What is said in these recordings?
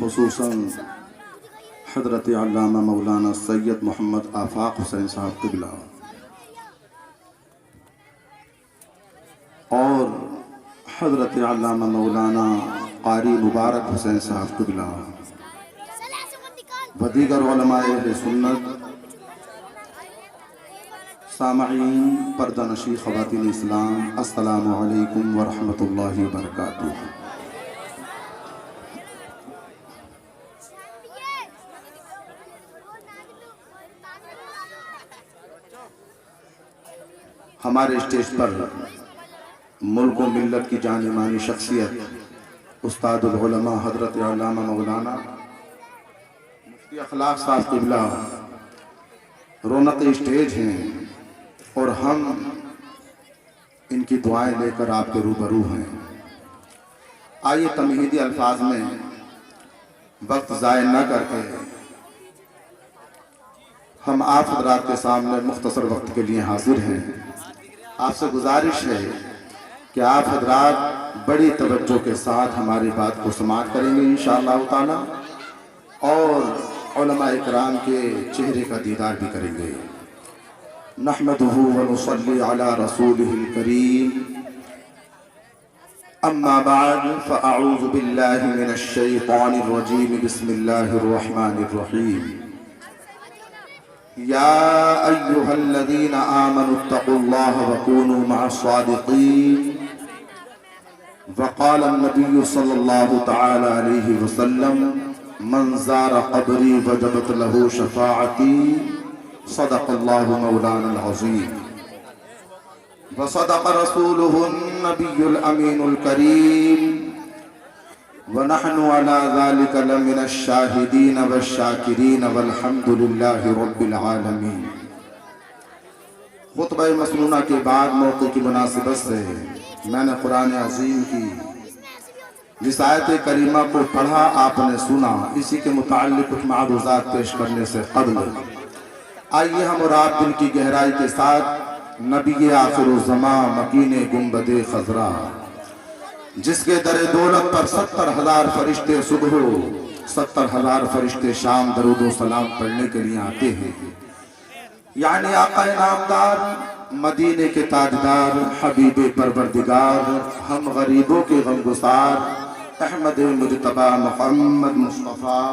خصوصاً حضرت علامہ مولانا سید محمد آفاق حسین صاحب قبلہ اور حضرت علامہ مولانا قاری مبارک حسین صاحب قبلہ و دیگر علماء اہل سنت، سامعین، پردہ نشین خواتین اسلام، السلام علیکم ورحمۃ اللہ وبرکاتہ۔ ہمارے اسٹیج پر ملک و ملت کی جانی مانی شخصیت استاد العلماء حضرت علامہ مولانا مفتی اخلاق صاحب قبلہ رونق اسٹیج ہیں اور ہم ان کی دعائیں لے کر آپ کے روبرو ہیں۔ آئیے تمہیدی الفاظ میں وقت ضائع نہ کر کے ہم آپ حضرات کے سامنے مختصر وقت کے لیے حاضر ہیں۔ آپ سے گزارش ہے کہ آپ حضرات بڑی توجہ کے ساتھ ہماری بات کو سماعت کریں گے انشاءاللہ تعالی اور علماء اکرام کے چہرے کا دیدار بھی کریں گے۔ نحمدہ ونصلی علی رسولہ الکریم، اما بعد فاعوذ باللہ من الشیطان الرجیم، بسم اللہ الرحمن الرحیم۔ یا ایہا الذین آمنوا اتقوا اللہ وکونوا مع الصادقین۔ وقال النبی صلی اللہ تعالی علیہ وسلم من زار قبری وجبت له شفاعتی، صدق اللہ مولانا العظیم وصدق رسولہ النبی الامین الکریم، ونحن على ذلك لمن الشاہدین والشاکرین والحمد للہ رب العالمین۔ خطبہ مسنونہ کے بعد موقع کی مناسبت سے میں نے قرآن عظیم کی جس آیت کریمہ کو پڑھا آپ نے سنا، اسی کے متعلق کچھ معروضات پیش کرنے سے قبل آئیے ہم اور آپ دل کی گہرائی کے ساتھ نبی آخر الزمان مکین گنبد خضرا جس کے در دولت پر 70,000 فرشتے صبح 70,000 فرشتے شام درود و سلام پڑھنے کے لیے آتے ہیں، یعنی آقا نامدار، مدینے کے تاجدار، حبیب پروردگار، ہم غریبوں کے غمگسار، احمد مجتبی محمد مصطفیٰ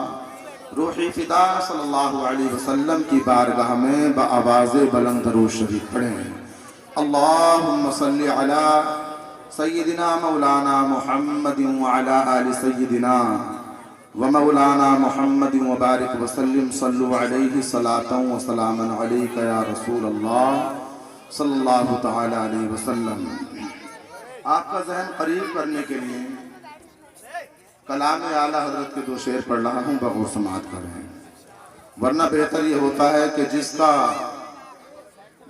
روحی فدا صلی اللہ علیہ وسلم کی بارگاہ میں بآواز بلند درود شریف پڑھیں۔ اللہم صلی علی سیدنا مولانا محمد وعلی آل سیدنا ومولانا محمد وبارک وسلم، صلو علیہ صلاۃ و سلاما علیک یا رسول اللہ صلی اللہ تعالی علیہ وسلم۔ آپ کا ذہن قریب کرنے کے لیے کلام اعلیٰ حضرت کے دو شعر پڑھ رہا ہوں، بغور سماعت کریں، ورنہ بہتر یہ ہوتا ہے کہ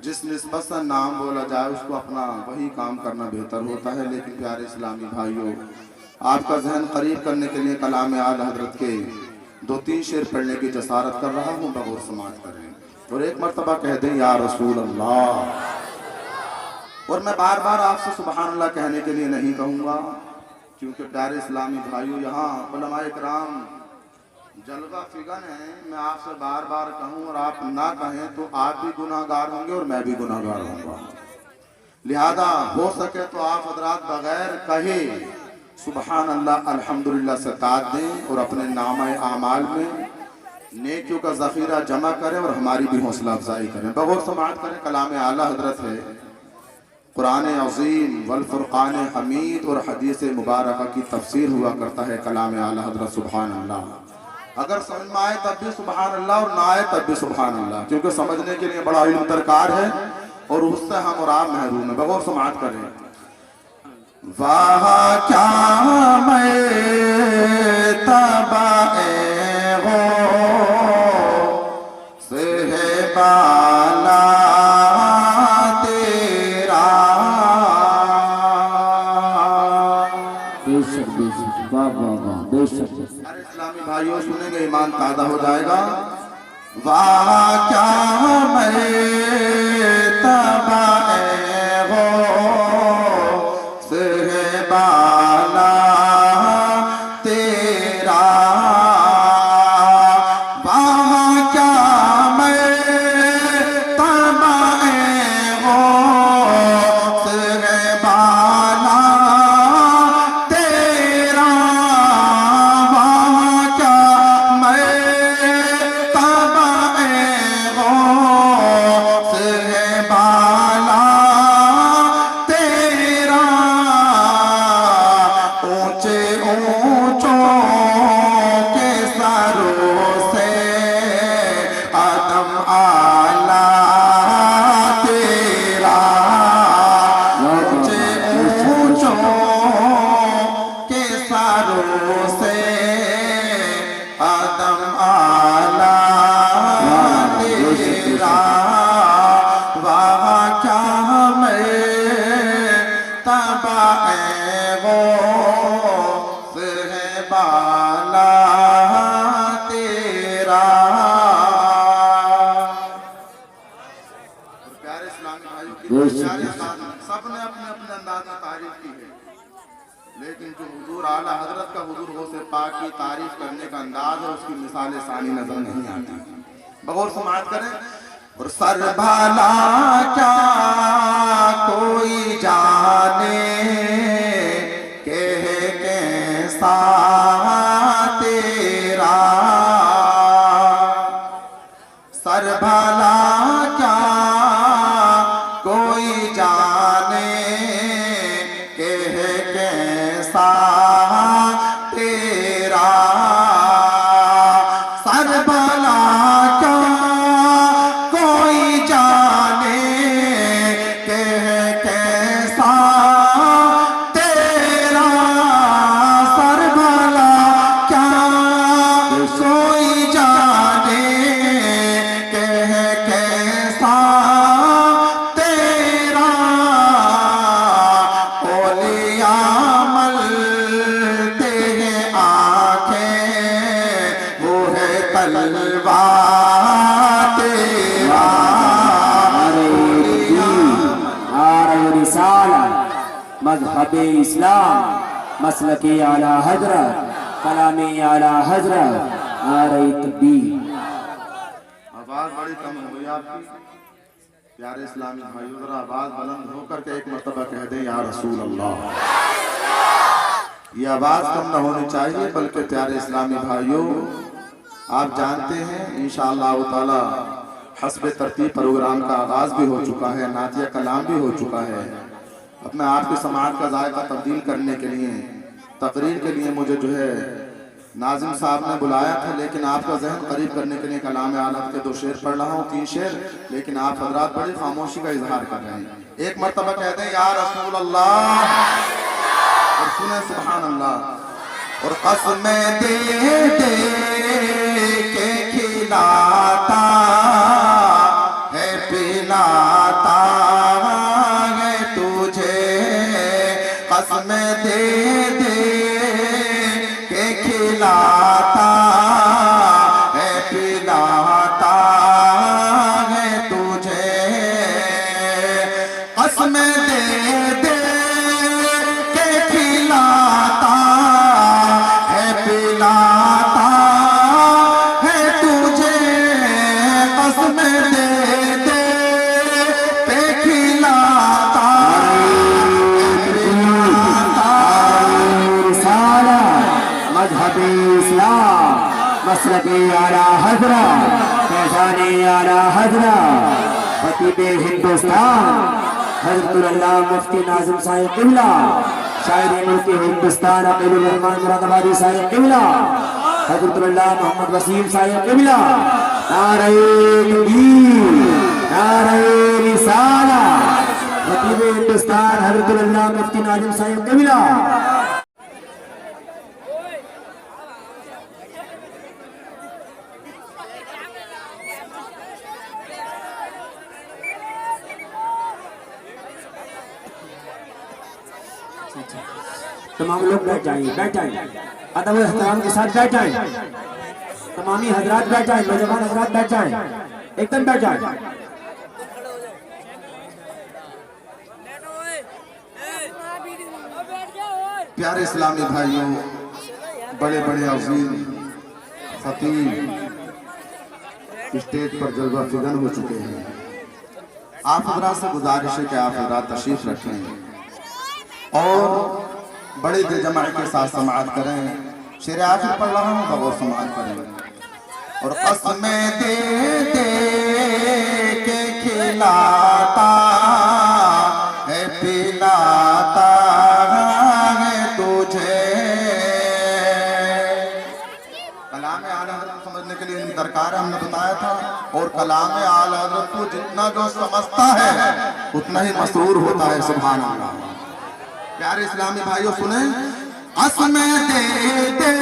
جس نسبت سے نام بولا جائے اس کو اپنا وہی کام کرنا بہتر ہوتا ہے۔ لیکن پیارے اسلامی بھائیوں، آپ کا ذہن قریب کرنے کے لیے کلام اعلیٰ حضرت کے 2-3 شعر پڑھنے کی جسارت کر رہا ہوں، بغور سماعت کریں اور ایک مرتبہ کہہ دیں یا رسول اللہ۔ اور میں بار بار آپ سے سبحان اللہ کہنے کے لیے نہیں کہوں گا، کیونکہ پیارے اسلامی بھائیوں یہاں علماء اکرام جلوہ فگن ہیں، میں آپ سے بار بار کہوں اور آپ نہ کہیں تو آپ بھی گناہگار ہوں گے اور میں بھی گناہگار ہوں گا، لہذا ہو سکے تو آپ حضرات بغیر کہے سبحان اللہ الحمدللہ سے تعداد دیں اور اپنے نامہ اعمال میں نیکیوں کا ذخیرہ جمع کریں اور ہماری بھی حوصلہ افزائی کریں۔ بغور سماعت کریں، کلام اعلیٰ حضرت ہے، قرآن عظیم والفرقان حمید اور حدیث مبارکہ کی تفسیر ہوا کرتا ہے کلام اعلیٰ حضرت۔ سبحان اللہ، اگر سمجھ میں آئے تب بھی سبحان اللہ اور نہ آئے تب بھی سبحان اللہ، کیونکہ سمجھنے کے لیے بڑا علم درکار ہے اور اس سے ہم اور آپ محروم ہیں۔ بغور سماعت کریں۔ واہ کیا میں تباہ ہو بالا تیرا، بے شک ارے اسلامی بھائیوں سنیں گے ایمان تازہ ہو جائے گا۔ واہ کیا میں تباہ ہو بالا تیرا، हुजूर आला हजरत का हुजूर गौसे पाक की तारीफ करने का अंदाज है, उसकी मिसाल सानी नजर नहीं आती। बगौर समाअत करें। और सर भला क्या कोई जाने के कैसा तेरा, सर भला क्या कोई जाने के कैसा तेरा, सर भला क्या कोई जाने के कैसा तेरा, सर भला क्या कोई जाने के कैसा तेरा, ओलिया मलते हैं आंखें वो है तलवा तेरा, मज़हब इस्लाम मसलके आला हजरत कलामे आला हजरत नारे तकबीर। आवाज बड़ी कम हो गई आपकी प्यारे इस्लामी भाइयों, जरा आवाज बुलंद होकर के एक मर्तबा कह दें या रसूल अल्लाह। ये आवाज कम न होनी चाहिए, बल्कि प्यारे इस्लामी भाइयों आप जानते हैं इंशाअल्लाह ताला हस्ब तरतीब प्रोग्राम का आगाज भी हो चुका है, नातिया कलाम भी हो चुका है। अब मैं आपके समाज का जायका तब्दील करने के लिए तकरीर के लिए मुझे जो है नाजिम साहब ने बुलाया था, लेकिन आपका जहन करीब करने के लिए कलाम आलत के 2 शेर पढ़ रहा हूँ, 3 शेर, लेकिन आप हजरात बड़ी खामोशी का इजहार कर रहे हैं। एक मर्तबा कह दें या रसूल अल्लाह और सुने सुभान अल्लाह। और कसमें दे दे के खिलाता है पिलाता है तुझे, कसमें दे दे के खिलाता है पिलाता है तुझे, कसमें दे दे के खिलाता है पिलाता है तुझे, कसमें दे दे के खिलाता मज़हब इस्लाम मसलके आला हजरत फैज़ाने आला हजरत खतीब हिंदुस्तान हज़रतुल अल्लाह मुफ्ती नाज़िम साहिब क़िबला, शायर मुल्क हिंदुस्तान अक़ीलुर रहमान मुरादाबादी साहिब क़िबला, हज़रतुल अल्लाह मोहम्मद वसीम साहिब क़िबला, नारे तकबीर नारे रिसालत, खतीब हिंदुस्तान हज़रतुल अल्लाह मुफ्ती नाज़िम साहिब क़िबला। तमाम लोग बैठ जाएं, बैठ जाएं, अदब और एहतराम के साथ बैठ जाएं, तमामी हजरात बैठ जाएं, नौजवान हजरात बैठ जाएं, एकदम बैठ जाएं। प्यारे इस्लामी भाइयों, बड़े बड़े अज़ीम खतीब स्टेज पर जलवा फिगन हो चुके हैं। आप हजरात से गुजारिश है कि आप हजरात तशरीफ रखें और बड़े दिलजमाई के साथ समाअत करें। शेर आखिर पढ़ रहा हूँ, बगौर समाअत करें। और कसमें दे दे के खिलाता है पिलाता है तुझे, कलाम आला हज़रत समझने के लिए दरकार हमने बताया था। और कलाम आला हज़रत को जितना जो समझता है उतना ही मशहूर होता है। सुभान अल्लाह। प्यारे इस्लामी भाइयों सुने, कसमें दे दे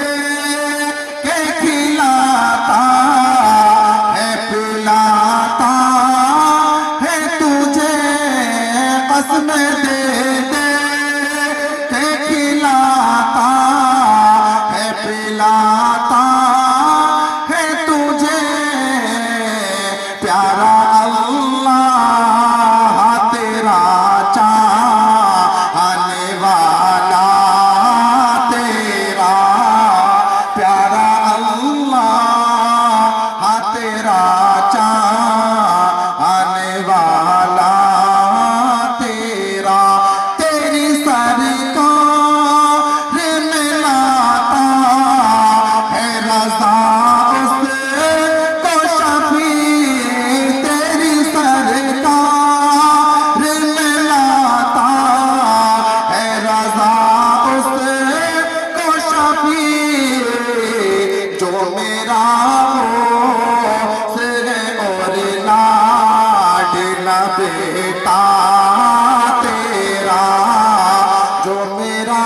के खिलाता है पिलाता है तुझे, कसमें दे दे के खिलाता है पिलाता है तुझे, प्यारा अल्लाह तेरा चाहने वाला तेरा मेरा और लाडला बेटा तेरा, जो मेरा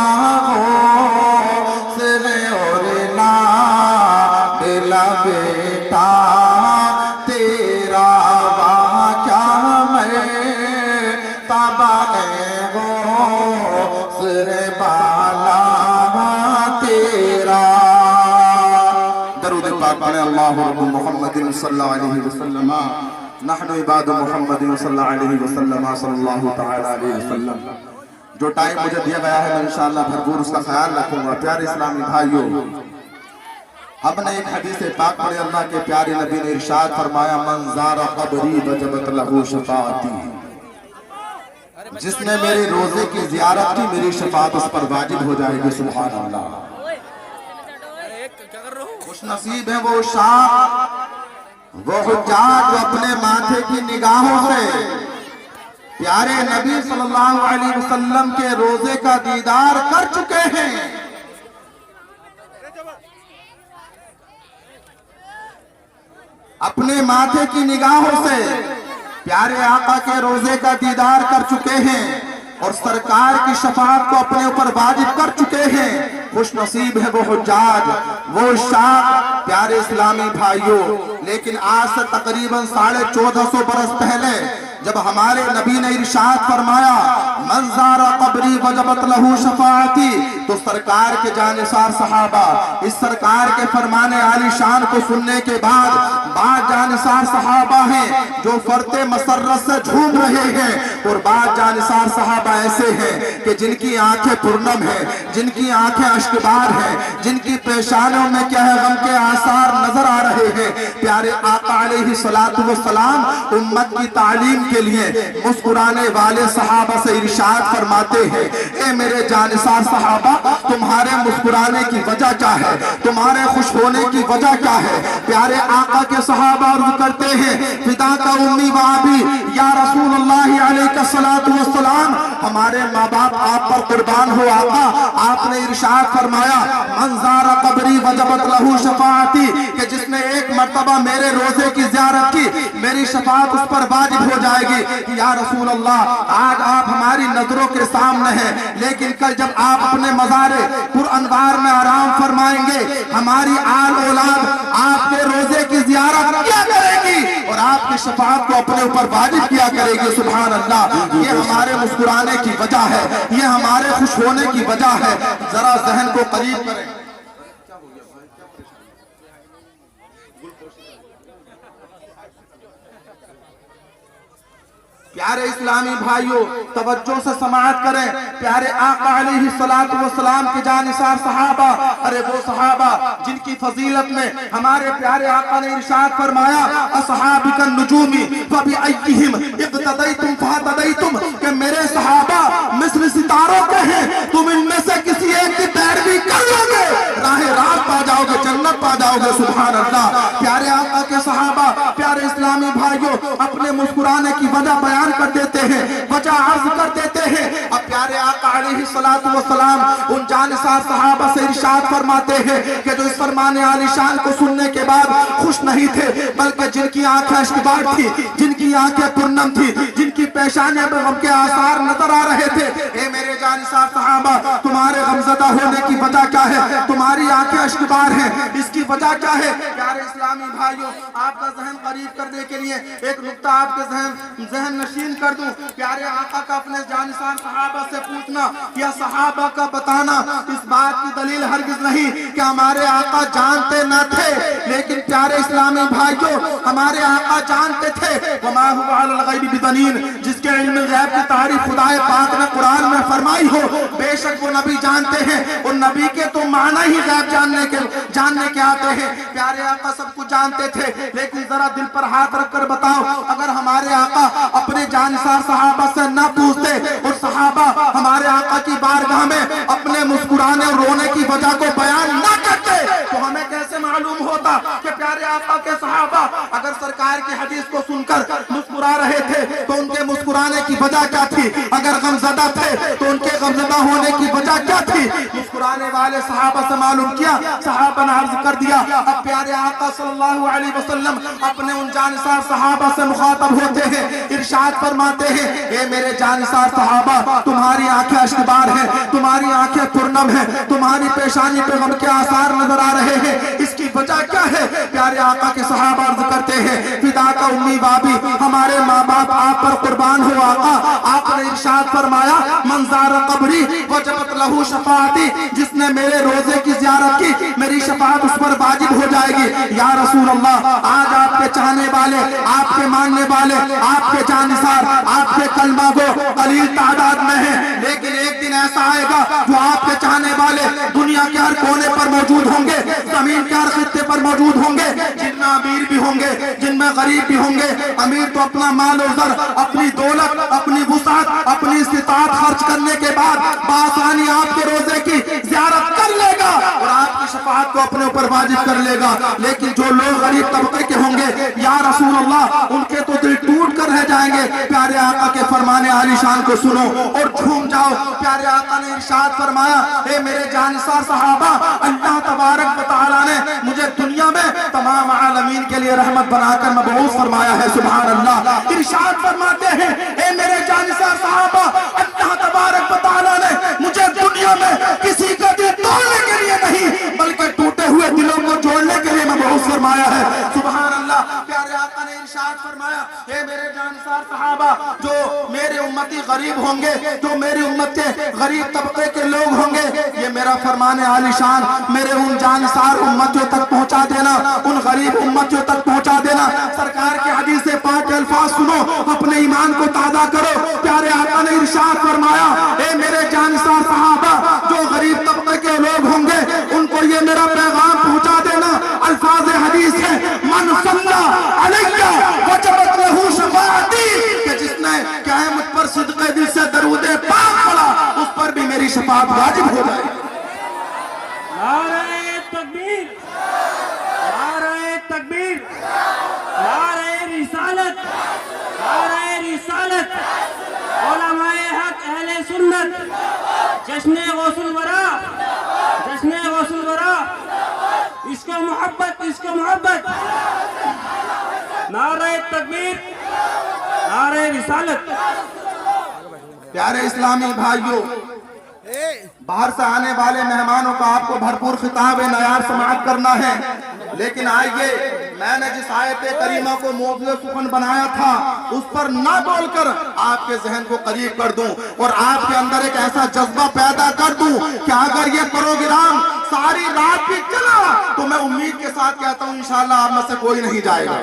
और लाडला बेटा तेरा, वहाँ क्या मैं तबाह हो सिरे बाला तेरा। दरूद पाक पढ़े अल्लाहु रब्बु मुहम्मदिन सल्लल्लाहु अलैहि वसल्लम, नहनु इबादु मुहम्मदिन सल्लल्लाहु अलैहि वसल्लम सल्लल्लाहु तआला अलैहि वसल्लम। जो टाइम मुझे दिया गया है मैं इंशाअल्लाह भरपूर उसका ख्याल रखूंगा। प्यारे इस्लामी भाइयों, हमने एक हदीस पाक पढ़े, अल्लाह के प्यारे नबी ने इरशाद फरमाया, मन ज़ारा क़ब्री वजबत लहू शफ़ाअती, जिसने मेरे रोजे की ज़ियारत की मेरी शफाअत उस पर वाजिब हो जाएगी। सुभान अल्लाह। खुश नसीब है वो शाह, वो हुज्जाज जो अपने माथे की निगाहों से प्यारे नबी सल्लल्लाहु अलैहि वसल्लम के रोजे का दीदार कर चुके हैं। अपने माथे की निगाहों से प्यारे आका के रोजे का दीदार कर चुके हैं और सरकार की शफाअत को अपने ऊपर वाजिब कर चुके हैं। खुश नसीब है वो हुज्जाज, वो शाह। प्यारे इस्लामी भाइयों, लेकिन आज से तकरीबन 1450 बरस पहले जब हमारे नबी ने इरशाद फरमाया, मन ज़ारा क़ब्री वजबत लहू शफ़ाअती, तो सरकार के जानिसार सहाबा इस सरकार के फरमाने आली शान को सुनने के बाद बाद जानिसार सहाबा हैं जो फरते मसर्रत से झूम रहे हैं, और बाद जानिसार सहाबा ऐसे हैं कि जिनकी आंखें पुरनम हैं, जिनकी आंखें अश्कबार हैं, जिनकी पेशानियों में क्या है गम के आसार नजर आ रहे हैं। प्यारे आका अलैहि सलातु व सलाम उम्मत की तालीम के लिए मुस्कुराने वाले सहाबा से इरशाद फरमाते हैं, ए मेरे जानिसार सहाबा, तुम्हारे मुस्कुराने की वजह क्या है, तुम्हारे खुश होने की वजह क्या है। प्यारे आका के सहाबा अर्ज़ करते हैं, पिता का उम्मी वाबी या रसूलुल्लाह अलैहि सलातु व सलाम, हमारे माँ बाप आप पर कुर्बान हो आका। आपने इरशाद फरमाया, मन ज़ारा क़ब्री वजबत लहू शफ़ाअती, कि जिसने एक मर्तबा मेरे रोजे की ज़ियारत की मेरी शफाअत उस पर वाजिब हो जाएगी। या रसूल अल्लाह, आज आप हमारी नजरों के सामने हैं, लेकिन कल जब आप अपने मज़ारे पुरअनवार में आराम फरमाएंगे, हमारी आल औलाद आपके रोजे की ज़ियारत किया करेगी और आपकी शफाअत को अपने ऊपर वाजिब किया करेगी। सुभान अल्लाह। ये हमारे मुस्कुराने की वजह है, ये हमारे खुश होने की वजह है। जरा जहन को करीब करें। प्यारे इस्लामी भाइयों, तवज्जो से समाअत करें। प्यारे आका अलैहि सलातु व सलाम के जानिसार सहाबा, अरे वो सहाबा जिनकी फजीलत में हमारे प्यारे आका ने इरशाद फरमाया, असहाबिकन नुजूमी फबिअय्यिहिम इक्तदैतुम फहतदैतुम, कि मेरे सहाबा मिस्ल सितारों के हैं, तुम इनमें से किसी एक की पैरवी कर लोगे, राह रात पा जाओगे, जन्नत पा जाओगे। सुभान अल्लाह। प्यारे आका के सहाबा, प्यारे इस्लामी भाइयों, अपने मुस्कुराने की वजह बयान कर देते हैं, वजह अर्ज कर देते हैं। अब प्यारे आका अलैहि सलातु व सलाम उन जानिसार सहाबा से इरशाद फरमाते हैं कि जो इस फरमाने आली शान को सुनने के बाद खुश नहीं थे, बल्कि जिनकी आंखें अश्कबार थी, जिनकी आंखें पुरनम थी, जिनकी पेशानियों में गम के आसार नजर आ रहे थे। ए मेरे जानिसार सहाबा, तुम्हारे गमज़दा होने की वजह क्या है, तुम्हारी आंखें अश्कबार हैं, इसकी वजह क्या है। प्यारे इस्लामी भाइयों, आपका जहन करीब करने के लिए एक नुक्ता आपके जहन नशीन कर दूं। प्यारे आका का अपने जानिसार सहाबा से पूछना या सहाबा का बताना इस बात की दलील हरगिज नहीं कि हमारे आका जानते न थे, लेकिन प्यारे इस्लामी भाइयों, हमारे आका जानते थे। वमा हुवा अलल गैबि बिदनीन, जिसके इल्म गैब की तारीफ खुदाए पाक ने कुरान में फरमाई हो, बेशक वो नबी जानते हैं, और नबी के तो माना ही गैब जानने के आते हैं। प्यारे आका सब कुछ जानते थे, लेकिन जरा दिल पर हाथ रखकर बताओ, अगर हमारे आका अपने जानिसार सहाबा से न पूछते और सहाबा हमारे आका की बारगाह में अपने मुस्कुराने और रोने की वजह को बयान न करते, तो हमें कैसे मालूम होता कि प्यारे आका के सहाबा अगर सरकार की हदीस को सुनकर मुस्कुरा रहे थे तो उनके मुस्कुराने की वजह क्या थी, अगर गमज़दा थे तो उनके गमज़दा होने की वजह क्या थी। मुस्कुराने वाले सहाबा से मालूम किया, सहाबा ने अर्ज कर दिया। अब प्यारे आका सल्लल्लाहु अलैहि वसल्लम अपने उन जानिसार सहाबा से मुखातब होते हैं, इरशाद फरमाते हैं, ए मेरे जानिसार सहाबा, तुम्हारी आंखें अश्कबार हैं, तुम्हारी आंखें पुरनम हैं, तुम्हारी पेशानी पे गम के आसार नजर आ रहे हैं, इसकी वजह क्या है। प्यारे आका के सहाबा अर्ज करते हैं, फिदा का उम्मी बाबी, हमारे माँ बाप आप पर कुर्बान हो आका। आपने इरशाद फरमाया, मंज़ार कब्री वजबत लहू शफाअती, जिसने मेरे रोजे की ज़ियारत की मेरी शफाअत उस पर वाजिब हो जाएगी। या रसूल अल्लाह, आज आपके चाहने वाले, आपके मानने वाले, आपके जानिसार, आपके कलमा को कलील तादाद में है, लेकिन एक दिन ऐसा आएगा जो आपके चाहने वाले दुनिया के हर कोने पर मौजूद होंगे, जमीन के हर खित्ते पर मौजूद होंगे, जिनमें अमीर भी होंगे, जिनमें गरीब भी होंगे। अमीर तो अपना माल और ज़र, अपनी दौलत, अपनी वुसात, अपनी इस्तिताअत खर्च करने के बाद बासानी आपके रोजे की ज़ियारत कर लेगा और आपकी शफाअत को अपने ऊपर वाजिब कर लेगा। लेकिन जो लोग गरीब तबके के होंगे, या रसूल अल्लाह, उनके तो दिल टूट कर रह जाएंगे। प्यारे आका के फरमाने आलीशान को सुनो और झूम जाओ। प्यारे आका ने इरशाद फरमाया, ए मेरे जानिसार सहाबा, अल्लाह तबारक व तआला ने मुझे दुनिया में तमाम आलमीन के लिए रहमत बनाकर मबऊस फरमाया है। सुभान अल्लाह। इरशाद फरमाते हैं, ए मेरे जानिसार सहाबा, अल्लाह तबारक व तआला ने मुझे दुनिया में किसी का दिल तोड़ने के लिए नहीं बल्कि टूटे हुए दिलों को जोड़ने के लिए मबऊस फरमाया है। सुभान अल्लाह। प्यारे आका ने इरशाद फरमाया, ए मेरे जानिसार सहाबा, जो मेरे उम्मती गरीब होंगे, जो मेरी उम्मत के गरीब तबके के लोग होंगे, ये मेरा फरमाने आलीशान मेरे उन जानिसार उम्मतियों तक पहुंचा देना, उन गरीब उम्मतियों तक पहुंचा देना। सरकार के हदीस से पाक के अल्फाज सुनो, अपने ईमान को ताज़ा करो। प्यारे आका ने इरशाद फरमाया, ए मेरे जानिसार सहाबा, जो गरीब तबके के लोग होंगे उनको ये मेरा पैगाम पहुंचा देना। अल्फाज हदीस है, मन सल्ला अलैया वजबत लहू शफाअती, कि जिसने क्या है मुझ पर सिद्क़े दिल से दरूदे पाक पढ़ा, उस पर भी मेरी शफाअत वाजिब हो जाए। नारे तकबीर, नारे तकबीर, नारे रिसालत, नारे रिसालत, उलमाए हक अहले सुन्नत, जश्ने गौसुल वरा, जश्ने गौसुल वरा, इसको मोहब्बत, इसको मोहब्बत। नारे तकबीर, नारे रिसालत। प्यारे इस्लामी भाइयों, बाहर से आने वाले मेहमानों का आपको भरपूर खिताब नयार समाअत करना है, लेकिन आइए, मैंने जिस आयत करीमा को मौज़ूए सुखन बनाया था उस पर ना बोलकर आपके जहन को करीब कर दूं और आपके अंदर एक ऐसा जज्बा पैदा कर दूं कि अगर ये प्रोग्राम सारी रात भी चला तो मैं उम्मीद के साथ कहता हूं इंशाअल्लाह आप में से कोई नहीं जाएगा,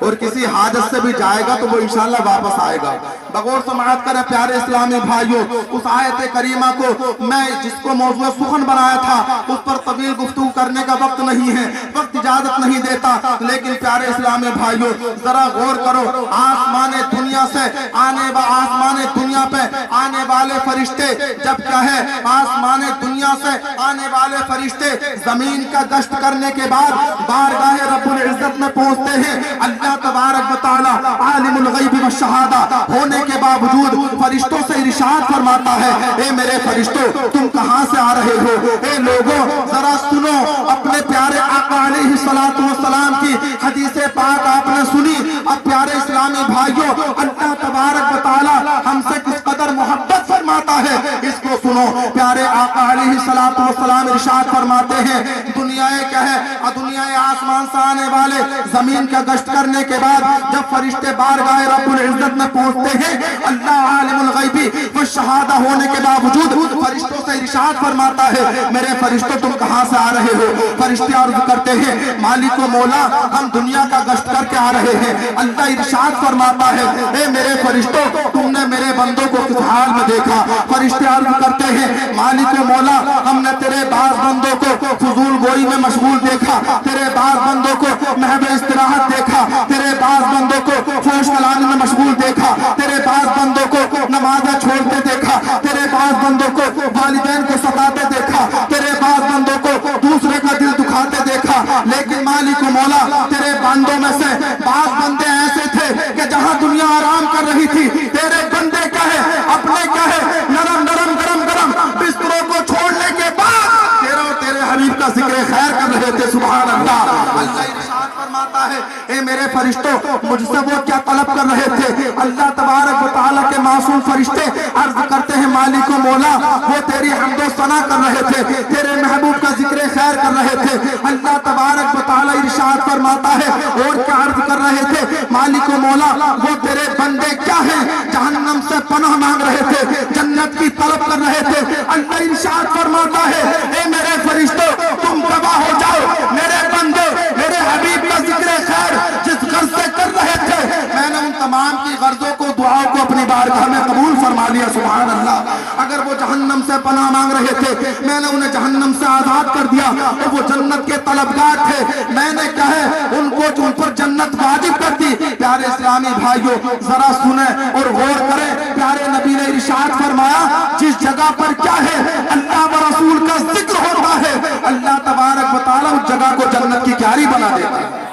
और किसी हाजत से भी जाएगा तो वो इंशाअल्लाह वापस आएगा। बगौर समाअत करें प्यारे इस्लामी भाइयों, उस आयत करीमा को मैं जिसको मौज़ूए सुखन बनाया था उस पर तवील गुफ्तगू करने का वक्त नहीं है, वक्त इजाजत नहीं देता। लेकिन प्यारे इस्लामी भाइयों, जरा गौर करो, आसमाने दुनिया से आसमाने दुनिया पे आने वाले फरिश्ते, जब क्या है आसमाने दुनिया से आने वाले फरिश्ते जमीन का गश्त करने के बाद बारगाह रब्बुल इज्जत में पहुंचते हैं। अल्लाह तबारक व तआला आलिमुल गैब व शहादा होने के बावजूद फरिश्तों से इरशाद फरमाता है, ए मेरे फरिश्तों, तुम कहां से आ रहे हो? ए लोगों, जरा सुनो, अपने प्यारे आका अलैहिस्सलातु वस्सलाम की हदीस पाक आपने सुनी। अब प्यारे इस्लामी भाइयों, अल्लाह तबारक व तआला हमसे किस कदर मोहब्बत फरमाता है इसको सुनो। प्यारे आका अलैहिस्सलातु वस्सलाम इरशाद फरमाते हैं, दुनियाए क्या है, दुनियाए आसमान से आने वाले जमीन का गश्त करने के बाद जब फरिश्ते बारगाह रब्बुल इज्जत में पहुंचते हैं, अल्लाह आलिमुल गैबी व शहादा होने के बावजूद फरिश्तों से इरशाद फरमाता है, मेरे फरिश्तों तुम कहां से आ रहे हो? फरिश्ते अर्ज करते हैं, मालिक व मौला, हम दुनिया का गश्त करके आ रहे हैं। अल्लाह इरशाद फरमाता है, ए मेरे फरिश्तों, तुमने मेरे बंदों को किस हाल में देखा? फरिश्ते अर्ज करते हैं, मालिक व मौला, हमने तेरे बाज बंदों को फजूल गोई में मशगूल देखा, तेरे बाज बंदों को महब इस्तिराहत देखा, तेरे बाज बंदों को फौज चलाने में मशगूल देखा, तेरे बाज बंदों को नमाज़ें छोड़ते देखा, तेरे बाज बंदों को वालिदैन को सताते देखा, तेरे बाज बंदों को दूसरे का दिल दुखाते देखा, لیکن مالک و مولا تیرے بندوں میں سے بعض بندے ایسے تھے کہ جہاں دنیا آرام کر رہی تھی تیرے بندے کہے اپنے کہے نرم نرم گرم گرم بستروں کو چھوڑنے کے بعد تیرے اور تیرے حبیب کا ذکر خیر کر رہے تھے. سبحان اللہ. اللہ ارشاد فرماتا ہے اے میرے فرشتوں مجھ سے وہ کیا طلب کر رہے تھے. اللہ تبارک و تعالیٰ کے معصوم فرشتے عرض کرتے ہیں مالک و مولا وہ تیری حمد و ثنا کر رہے تھے, تیرے محبوب کا ذکر خیر کر رہے تھے. اللہ تبارک و تعالیٰ ارشاد فرماتا ہے اور کیا عرض کر رہے تھے مالک و مولا وہ تیرے بندے کیا ہیں جہنم سے پناہ مانگ رہے تھے, جنت کی طلب کر رہے تھے. اللہ ارشاد فرماتا ہے اے میرے فرشتوں تم تباہ ہو جاؤ, میرے بندے میرے حبیب کا ذکر خیر جس غرض سے کر رہے تھے میں نے ان تمام کی غرضوں کو دعاؤں کو اپنی بارگاہ میں قبول فرما لیا. سبحان اللہ. اگر وہ جہنم سے پناہ مانگ رہے تھے میں نے انہیں جہنم سے آزاد کر دیا, اور وہ جنت کے طلبگار تھے میں نے کہے ان کو ان پر جنت واجب کر دی. پیارے اسلامی بھائیوں ذرا سنیں اور غور کریں. پیارے نبی نے ارشاد فرمایا جس جگہ پر کیا ہے اللہ و رسول کا ذکر ہوتا ہے اللہ تبارک و تعالیٰ اس جگہ کو جنت کی کیاری بنا دیتا ہے.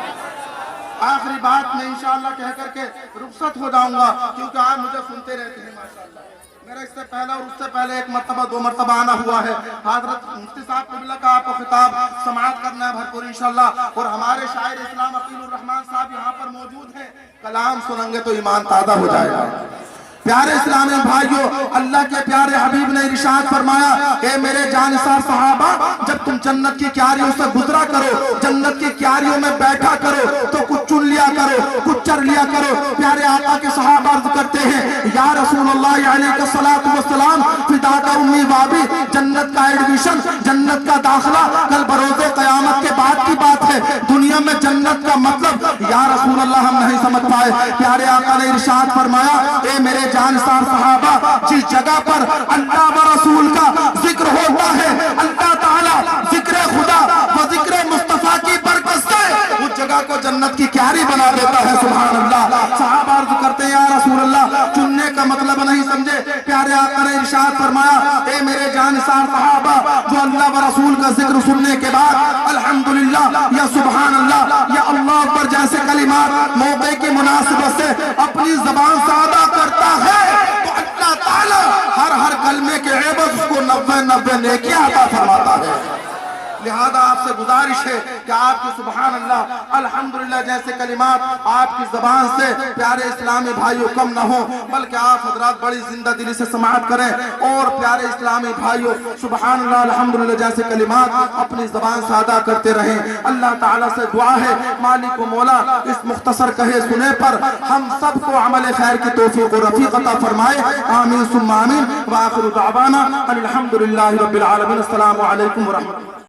آخری بات میں انشاءاللہ کہہ کر کے رخصت ہو جاؤں گا کیونکہ آپ مجھے سنتے رہتے ہیں ماشاءاللہ. میرا اس سے پہلا اور اس سے پہلے ایک مرتبہ دو مرتبہ آنا ہوا ہے. حضرت مفتی صاحب قبلہ کا آپ کو خطاب سماعت کرنا ہے بھرپور انشاءاللہ, اور ہمارے شاعر اسلام عقیل الرحمن صاحب یہاں پر موجود ہیں. کلام سنیں گے تو ایمان تازہ ہو جائے گا. پیارے اسلامی بھائیوں اللہ کے پیارے حبیب نے ارشاد فرمایا اے میرے جانثار صحابہ جب تم جنت کی کیاریوں سے گزرا کرو جنت کی کیاریوں میں بیٹھا کرو تو کچھ چن لیا کرو کچھ چر لیا کرو. پیارے آقا کے صحابہ عرض کرتے ہیں یا رسول اللہ علیہ الصلوۃ والسلام فداک امی بابی جنت کا ایڈمیشن جنت کا داخلہ کل بروز قیامت کے بعد کی بات ہے, دنیا میں جنت کا مطلب یا رسول اللہ ہم نہیں سمجھ پائے. پیارے آقا نے ارشاد فرمایا اے میرے جانثار صحابہ جس جگہ پر اللہ و رسول کا ذکر ہوتا ہے اللہ تعالیٰ ذکر خدا و ذکر مصطفیٰ کی برکت سے اس جگہ کو جنت کی کیاری بنا دیتا ہے. سبحان اللہ. صحابہ عرض کرتے ہیں یا رسول اللہ چننے کا مطلب نہیں سمجھے. پیارے آقا نے ارشاد فرمایا اے میرے جانثار صحابہ جو اللہ و رسول کا ذکر سننے کے بعد الحمدللہ یا سبحان اللہ یا اللہ اکبر جیسے کلمات موقع کی مناسبت سے اپنی زبان سے ادا کرتا ہے تو اللہ تعالیٰ ہر کلمے کے عوض اس کو 90 نیکیاں عطا فرماتا ہے. لہذا آپ سے گزارش ہے کہ آپ کی سبحان اللہ الحمدللہ جیسے کلمات آپ کی زبان سے پیارے اسلامی بھائیوں کم نہ ہو بلکہ آپ حضرات بڑی زندہ دلی سے سماعت کریں اور پیارے اسلامی بھائیوں سبحان اللہ الحمدللہ جیسے کلمات اپنی زبان سے ادا کرتے رہیں. اللہ تعالیٰ سے دعا ہے مالک و مولا اس مختصر کہے سنے پر ہم سب کو عمل خیر کی توفیق و رفیق عطا فرمائے. آمین ثم آمین. وآخر دعوانا الحمدللہ رب العالمین. السلام علیکم ورحمۃ اللہ.